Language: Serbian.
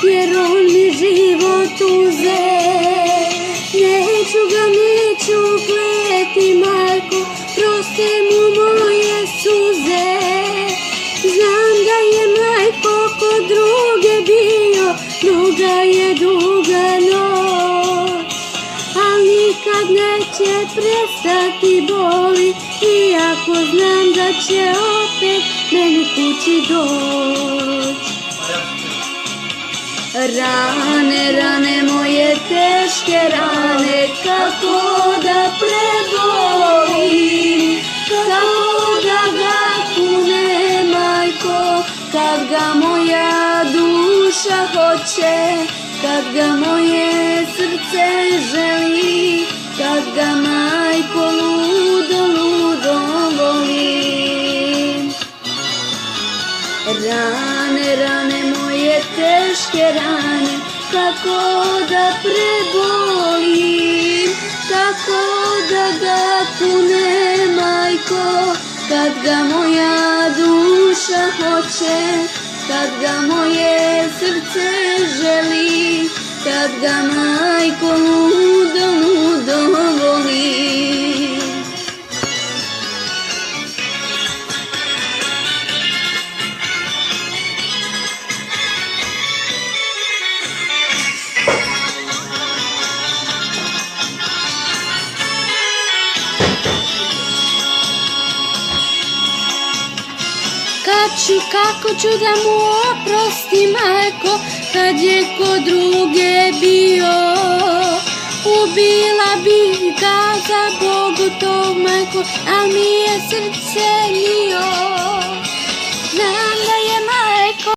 jer on mi život uze. Neću ga, neću kleti, majko, proste mu moje suze. Znam da je majko kod druge bio, duga je duga noć, al nikad neće prestati boli, iako znam da će opet meni kući doć. Rane, rane moje, teške rane, kako da prebolim, kako da ga kunem, majko, kad ga moja duša hoće, kad ga moje srce želi, kad ga, majko, ludo, ludo volim. Rane, rane moje, teške rane, kako da prebolim, kako da ga kunem, majko, kad ga moja duša hoće, kad ga moje srce želi, kad ga, majko, ludo, ludo volim. Kako ću da mu oprostim, majko, kad je kod druge bio? Ubila bih ga za Bogu tog, majko, al mi je srce nio.